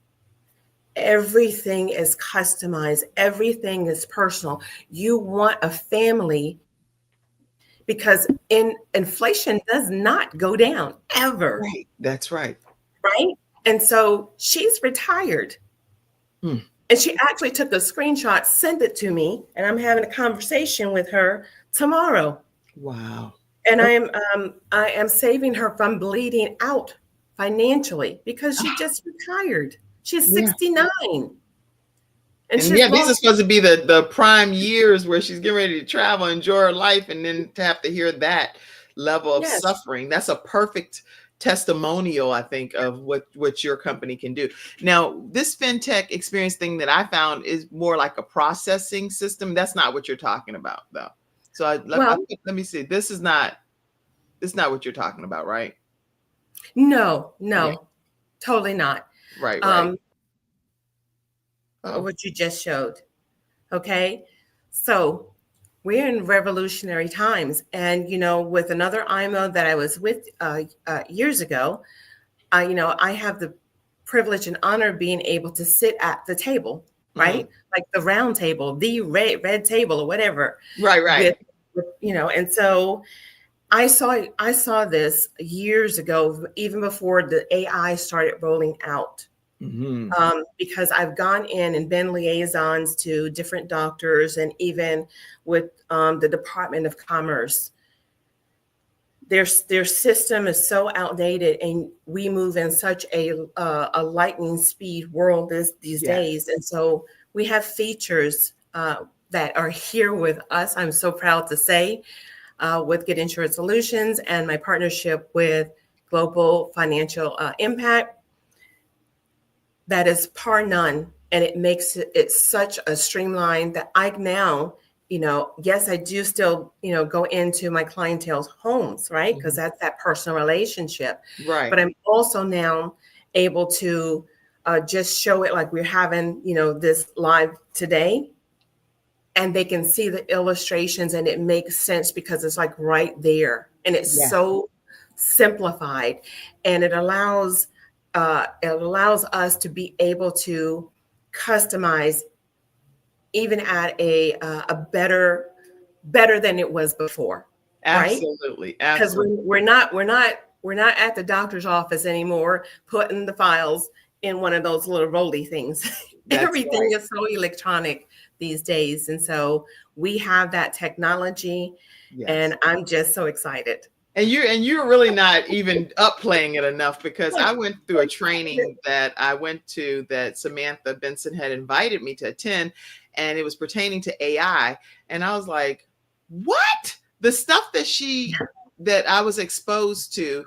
Everything is customized. Everything is personal. You want a family, because inflation does not go down ever. Right. That's right. Right. And so she's retired. And she actually took a screenshot, sent it to me, and I'm having a conversation with her tomorrow. Wow. And I am saving her from bleeding out financially, because she just retired. She's 69. And And she's yeah, these are lost. supposed to be the prime years where she's getting ready to travel, enjoy her life, and then to have to hear that level of Yes. suffering. That's a perfect testimonial, I think, of what your company can do. Now, this fintech experience thing that I found is more like a processing system. That's not what you're talking about, though. So Well, let me see. This is not what you're talking about, right? no, Yeah. totally not. Right, right. Um, Oh. what you just showed. Okay. So we're in revolutionary times. And, with another IMO that I was with years ago, I have the privilege and honor of being able to sit at the table, Mhm. right? Like the round table, the red table or whatever Right, with, right. and so I saw this years ago, even before the AI started rolling out. Mhm. Because I've gone in and been liaisons to different doctors and even with the Department of Commerce. Their system is so outdated, and we move in such a lightning speed world these Yes. days, and so we have features that are here with us. I'm so proud to say, with Get Insurance Solutions and my partnership with Global Financial Impact, that is par none. And it makes it such a streamline that I now, yes, I do still, go into my clientele's homes, right? Because Mhm. that's that personal relationship. Right. But I'm also now able to just show it like we're having, this live today. And they can see the illustrations and it makes sense because it's like right there. And it's Yeah. so simplified. And it allows us to be able to customize even at a better than it was before, right? Absolutely. Because Absolutely. we're not at the doctor's office anymore putting the files in one of those little rolly things. That's Everything right. is so electronic these days, and so we have that technology, Yes. and I'm just so excited. And you're really not even upplaying it enough, because I went through a training that I went to that Samantha Benson had invited me to attend, and it was pertaining to AI. And I was like, what? The stuff that I was exposed to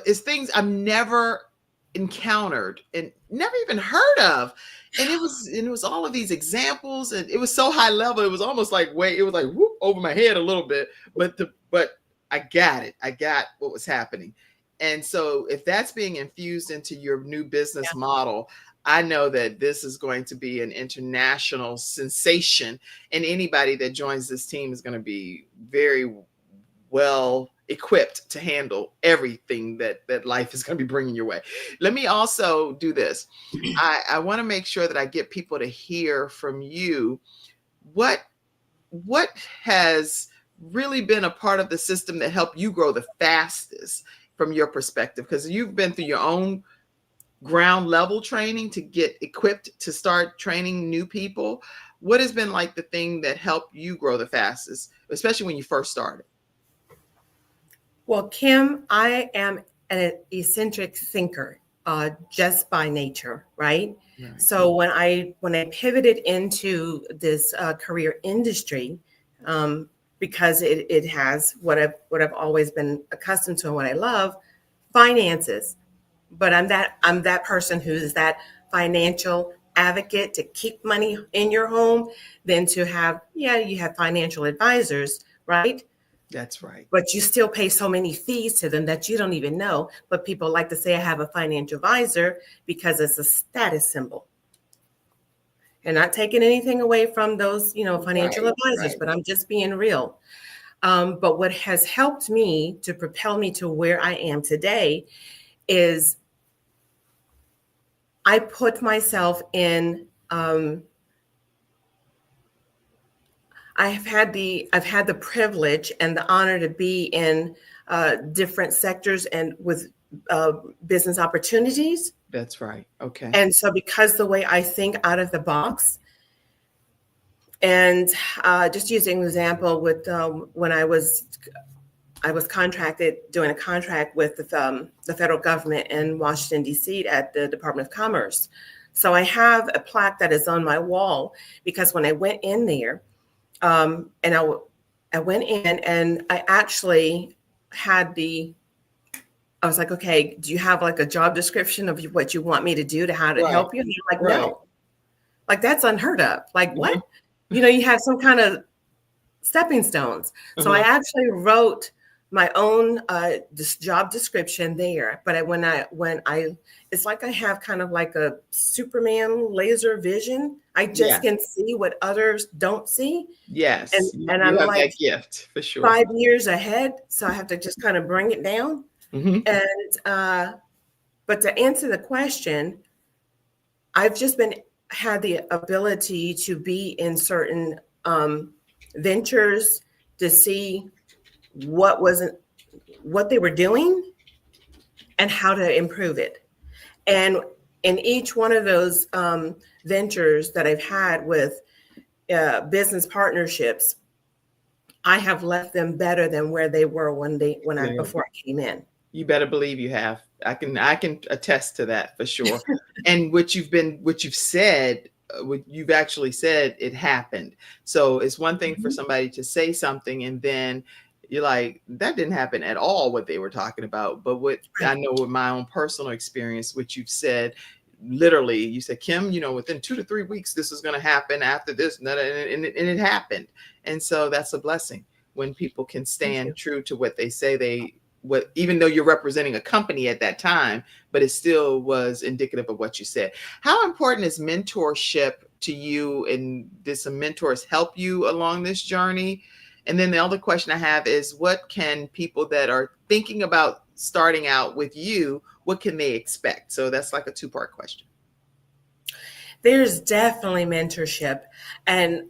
is things I've never encountered and never even heard of. And it was all of these examples, and it was so high level. It was almost like it was like whoop over my head a little bit, but I got it. I got what was happening. And so if that's being infused into your new business model, I know that this is going to be an international sensation, and anybody that joins this team is going to be very well equipped to handle everything that life is going to be bringing your way. Let me also do this. I want to make sure that I get people to hear from you what has really been a part of the system that helped you grow the fastest from your perspective, because you've been through your own ground level training to get equipped to start training new people. What has been like the thing that helped you grow the fastest, especially when you first started? Well, Kim, I am an eccentric thinker, just by nature, right? Right. So when I pivoted into this career industry, because it has what I've always been accustomed to and what I love, finances. But I'm that person who's that financial advocate to keep money in your home, than to have, yeah, you have financial advisors, right? That's right. But you still pay so many fees to them that you don't even know. But people like to say I have a financial advisor because it's a status symbol. And not taking anything away from those, financial Right, advisors, right. but I'm just being real. But what has helped me to propel me to where I am today is I put myself in. I've had the privilege and the honor to be in different sectors and with business opportunities. That's right. Okay. And so, because the way I think out of the box, and just using an example with when I was contracted, doing a contract with the federal government in Washington D.C. at the Department of Commerce. So I have a plaque that is on my wall because when I went in there, and I went in and I actually had I was like, okay, do you have like a job description of what you want me to do to how to Right. help you? And they're like, Right. no, like that's unheard of. Like what? Uh-huh. You have some kind of stepping stones. So I actually wrote my own this job description there. But when I, it's like I have kind of like a Superman laser vision. I just can see what others don't see. Yes. And You I'm have like that gift for sure. 5 years ahead. So I have to just kind of bring it down. And but to answer the question, I've just had the ability to be in certain ventures to see what they were doing and how to improve it. And in each one of those ventures that I've had with business partnerships, I have left them better than where they were before I came in. You better believe you have. I can attest to that for sure. And what you've said, what you've actually said, it happened. So it's one thing for somebody to say something and then you're like, that didn't happen at all what they were talking about. But what I know with my own personal experience, what you've said, literally, you said, Kim, within 2 to 3 weeks, this is going to happen after this, and it happened. And so that's a blessing when people can stand true to what they say even though you're representing a company at that time, but it still was indicative of what you said. How important is mentorship to you, and did some mentors help you along this journey? And then the other question I have is, what can people that are thinking about starting out with you, what can they expect? So that's like a 2-part question. There's definitely mentorship, and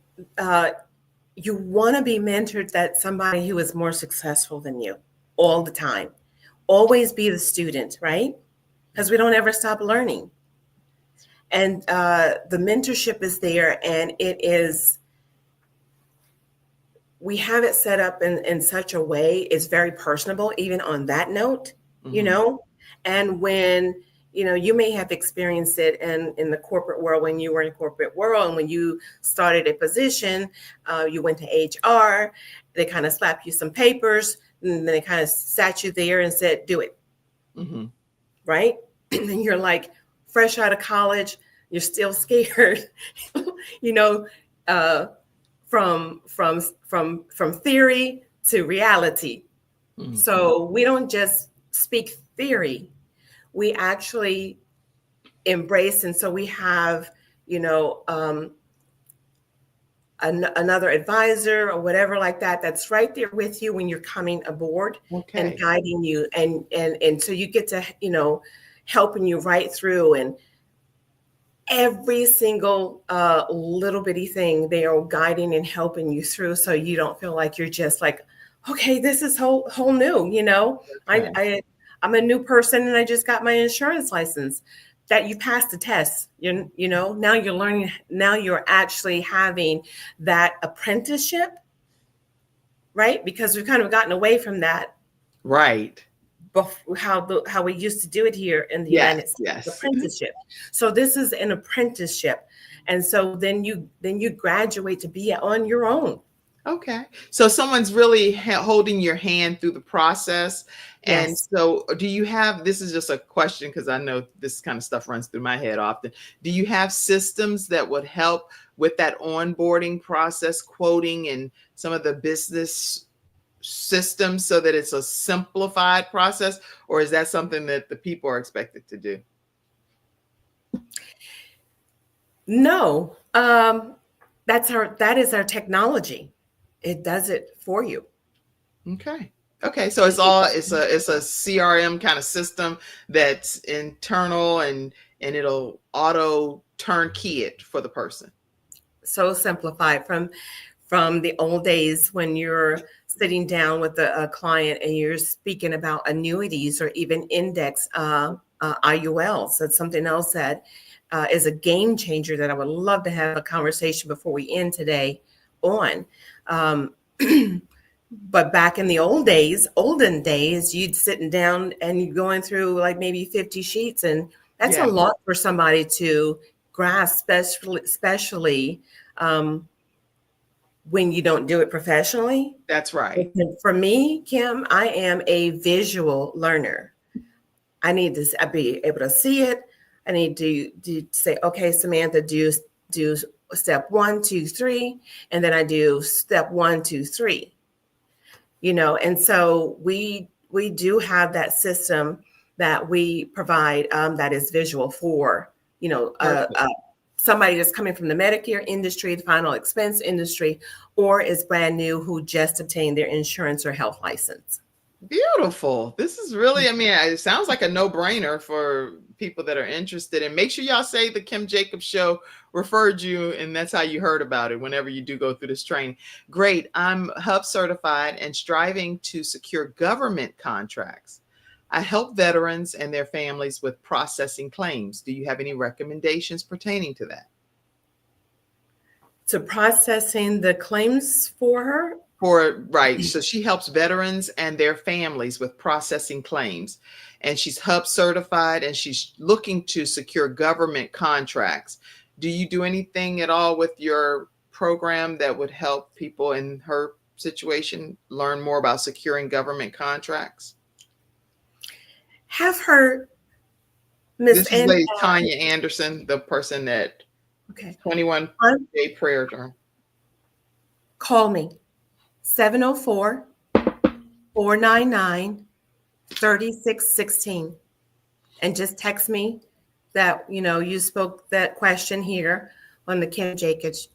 you want to be mentored that somebody who is more successful than you all the time. Always be the student, right? Because we don't ever stop learning. And the mentorship is there, and we have it set up in such a way, it's very personable, even on that note, and when, you may have experienced it in the corporate world when you were in the corporate world, and when you started a position, you went to HR, they kind of slapped you some papers, and then they kind of sat you there and said, do it. Right? And then you're like fresh out of college, you're still scared, from theory to reality. So we don't just speak theory, we actually embrace. And so we have, another advisor or whatever like that, that's right there with you when you're coming aboard and guiding you. And so you get to, helping you right through, and every single little bitty thing they are guiding and helping you through. So you don't feel like you're just like, okay, this is whole new, I'm a new person and I just got my insurance license. That you passed the test, now you're learning, now you're actually having that apprenticeship, right? Because we've kind of gotten away from that. Right. How we used to do it here in the United States, apprenticeship. So this is an apprenticeship. And so then you graduate to be on your own. Okay. So someone's really holding your hand through the process. Yes. And so do you have, this is just a question because I know this kind of stuff runs through my head often. Do you have systems that would help with that onboarding process, quoting and some of the business systems so that it's a simplified process? Or is that something that the people are expected to do? No, that is our technology. It does it for you. Okay. So it's a CRM kind of system that's internal and it'll auto turnkey it for the person. So simplified from the old days when you're sitting down with a client and you're speaking about annuities or even index IULs. That's something else that is a game changer that I would love to have a conversation before we end today on. But back in the olden days, you'd sitting down and you're going through like maybe 50 sheets, and that's a lot for somebody to grasp, especially when you don't do it professionally. That's right. For me, Kim, I am a visual learner. I need to be able to see it. I need to say, okay, Samantha, do step 1, 2, 3, and then I do step 1, 2, 3. And so we do have that system that we provide that is visual for somebody that's coming from the Medicare industry, the final expense industry, or is brand new who just obtained their insurance or health license. Beautiful. This is really, it sounds like a no-brainer for people that are interested. And make sure y'all say the Kim Jacobs Show referred you, and that's how you heard about it whenever you do go through this training. Great. I'm HUB certified and striving to secure government contracts. I help veterans and their families with processing claims. Do you have any recommendations pertaining to that? To processing the claims for her? Right. So she helps veterans and their families with processing claims. And she's HUB certified and she's looking to secure government contracts. Do you do anything at all with your program that would help people in her situation learn more about securing government contracts? Have her, This is Lady Tanya Anderson, the person that 21-day prayer term. Call me 704-499-3616 and just text me that you spoke that question here on the Kim Jacobs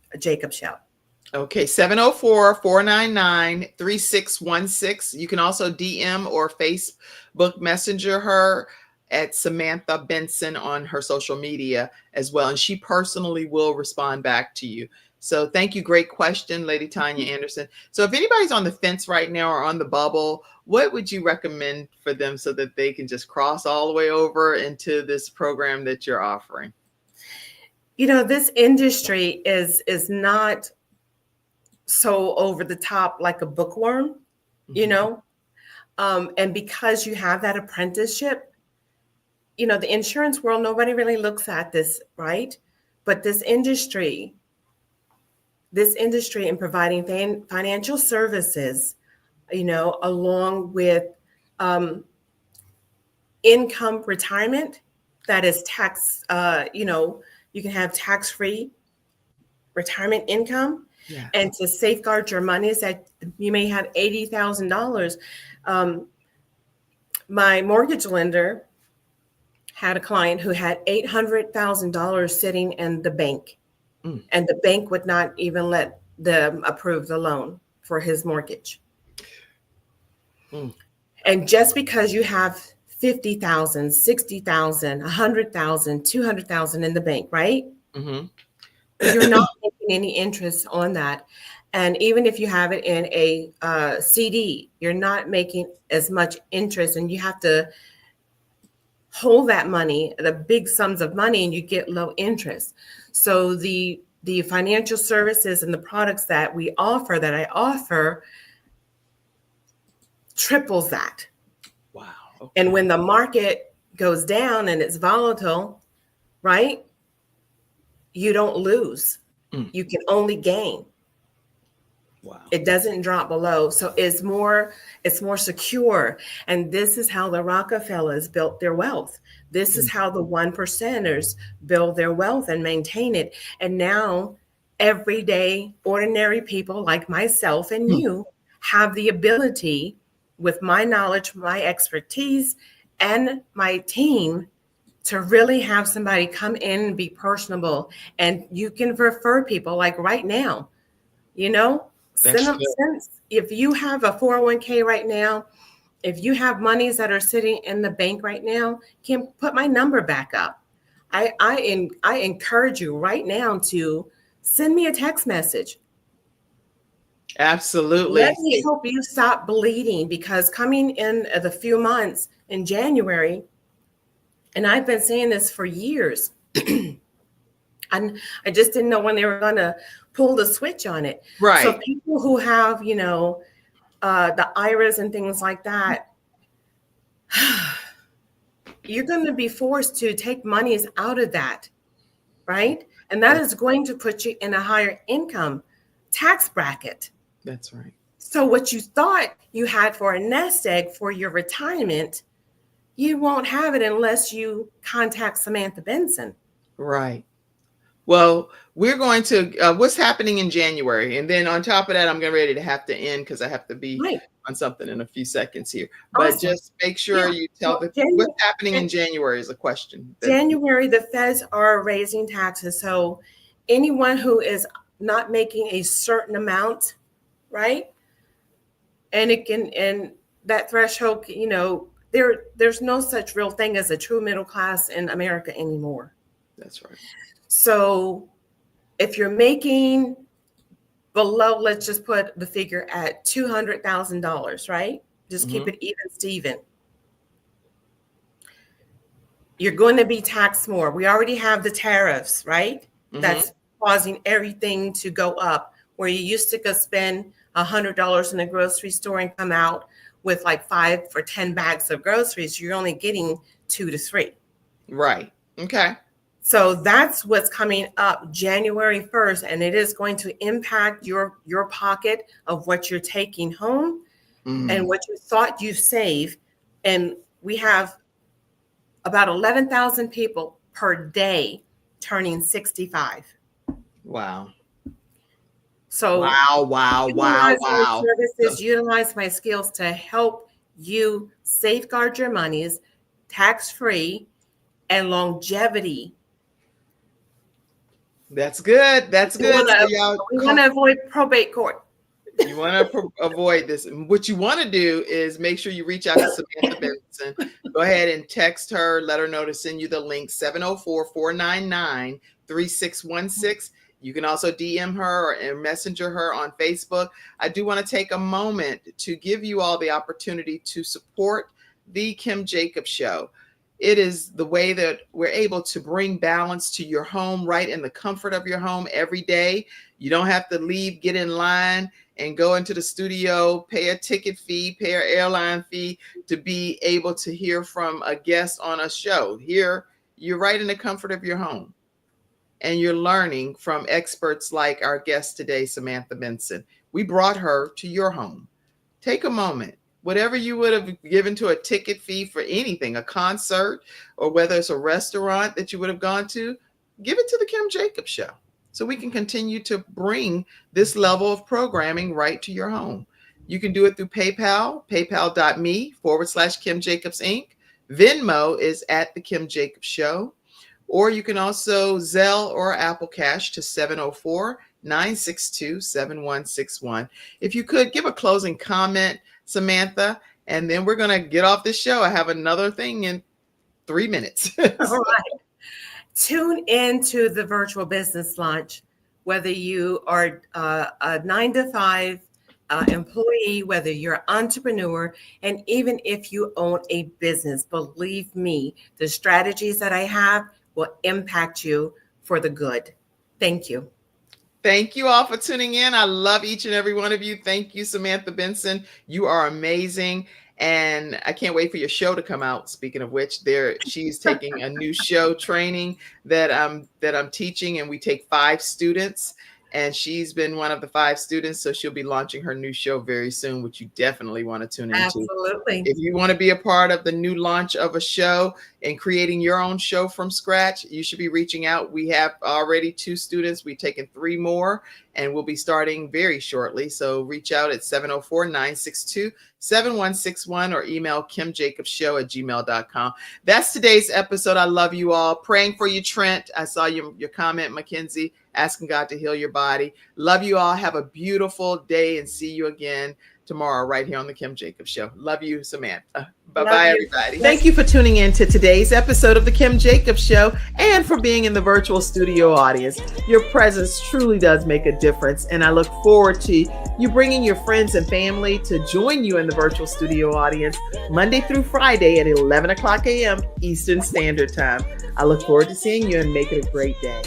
Show. Okay, 704-499-3616. You can also DM or Facebook Messenger her at Samantha Benson on her social media as well. And she personally will respond back to you. So thank you. Great question, Lady Tanya Anderson. So if anybody's on the fence right now or on the bubble, what would you recommend for them so that they can just cross all the way over into this program that you're offering? This industry is not so over the top like a bookworm, and because you have that apprenticeship, the insurance world, nobody really looks at this, right? But this industry in providing financial services, along with income retirement that is tax, you can have tax-free retirement income. Yeah. And to safeguard your money is that you may have $80,000. My mortgage lender had a client who had $800,000 sitting in the bank, and the bank would not even let them approve the loan for his mortgage. And just because you have $50,000, $60,000, $100,000, $200,000 in the bank, right? Mm-hmm. You're not making any interest on that. And even if you have it in a CD, you're not making as much interest, and you have to hold that money, the big sums of money, and you get low interest. So the financial services and the products that I offer triples that. Wow. Okay. And when the market goes down and it's volatile, right? You don't lose. You can only gain. Wow. It doesn't drop below. So it's more secure. And this is how the Rockefellers built their wealth. This is how the 1%ers build their wealth and maintain it. And now everyday ordinary people like myself and you have the ability, with my knowledge, my expertise, and my team, to really have somebody come in and be personable. And you can refer people, like right now, if you have a 401k right now, if you have monies that are sitting in the bank right now, Kim, put my number back up. I encourage you right now to send me a text message. Absolutely. Let me help you stop bleeding, because coming in the few months in January, and I've been saying this for years, and I just didn't know when they were going to pull the switch on it. Right. So people who have, the IRAs and things like that, you're going to be forced to take monies out of that, right? And that is going to put you in a higher income tax bracket. That's right. So what you thought you had for a nest egg for your retirement, you won't have it unless you contact Samantha Benson. Right. Well, we're going to, what's happening in January? And then on top of that, I'm getting ready to have to end because I have to be on something in a few seconds here. But Awesome. just make sure you tell what's happening in January is a question. January, the feds are raising taxes. So anyone who is not making a certain amount, right? And that threshold, there's no such real thing as a true middle class in America anymore. That's right. So if you're making below, let's just put the figure at $200,000, right? Just keep it even, Steven. You're going to be taxed more. We already have the tariffs, right? That's causing everything to go up. Where you used to go spend $100 in a grocery store and come out with like 5 or 10 bags of groceries, you're only getting 2 to 3. Right. Okay. So that's what's coming up January 1st, and it is going to impact your pocket of what you're taking home and what you thought you saved. And we have about 11,000 people per day turning 65. Wow. So wow. Services, utilize my skills to help you safeguard your monies, tax-free, and longevity. That's good. That's good. We want to avoid probate court. You want to avoid this. What you want to do is make sure you reach out to Samantha Benson. Go ahead and text her, let her know to send you the link, 704-499-3616. You can also DM her or messenger her on Facebook. I do want to take a moment to give you all the opportunity to support the Kim Jacobs Show. It is the way that we're able to bring balance to your home right in the comfort of your home every day. You don't have to leave, get in line, and go into the studio, pay a ticket fee, pay an airline fee to be able to hear from a guest on a show. Here, you're right in the comfort of your home. And you're learning from experts like our guest today, Samantha Benson. We brought her to your home. Take a moment. Whatever you would have given to a ticket fee for anything, a concert, or whether it's a restaurant that you would have gone to, give it to the Kim Jacobs Show so we can continue to bring this level of programming right to your home. You can do it through PayPal, paypal.me/Kim Jacobs Inc. Venmo is at the Kim Jacobs Show. Or you can also Zelle or Apple Cash to 704-962-7161. If you could give a closing comment, Samantha, and then we're going to get off this show. I have another thing in 3 minutes. All right. Tune into the virtual business launch, whether you are a 9-to-5 employee, whether you're an entrepreneur, and even if you own a business. Believe me, the strategies that I have will impact you for the good. Thank you. Thank you all for tuning in. I love each and every one of you. Thank you, Samantha Benson. You are amazing. And I can't wait for your show to come out. Speaking of which, she's taking a new show training that I'm teaching, and we take 5 students. And she's been one of the 5 students, so she'll be launching her new show very soon, which you definitely want to tune into. Absolutely. If you want to be a part of the new launch of a show and creating your own show from scratch, you should be reaching out. We have already 2 students. We've taken 3 more, and we'll be starting very shortly. So reach out at 704-962-7161 or email kimjacobsshow@gmail.com. That's today's episode. I love you all. Praying for you, Trent. I saw your comment, Mackenzie, asking God to heal your body. Love you all. Have a beautiful day, and see you again tomorrow right here on the Kim Jacobs Show. Love you, Samantha. Bye-bye, everybody. Thank you for tuning in to today's episode of the Kim Jacobs Show and for being in the virtual studio audience. Your presence truly does make a difference, and I look forward to you bringing your friends and family to join you in the virtual studio audience Monday through Friday at 11 o'clock a.m. Eastern Standard Time. I look forward to seeing you, and make it a great day.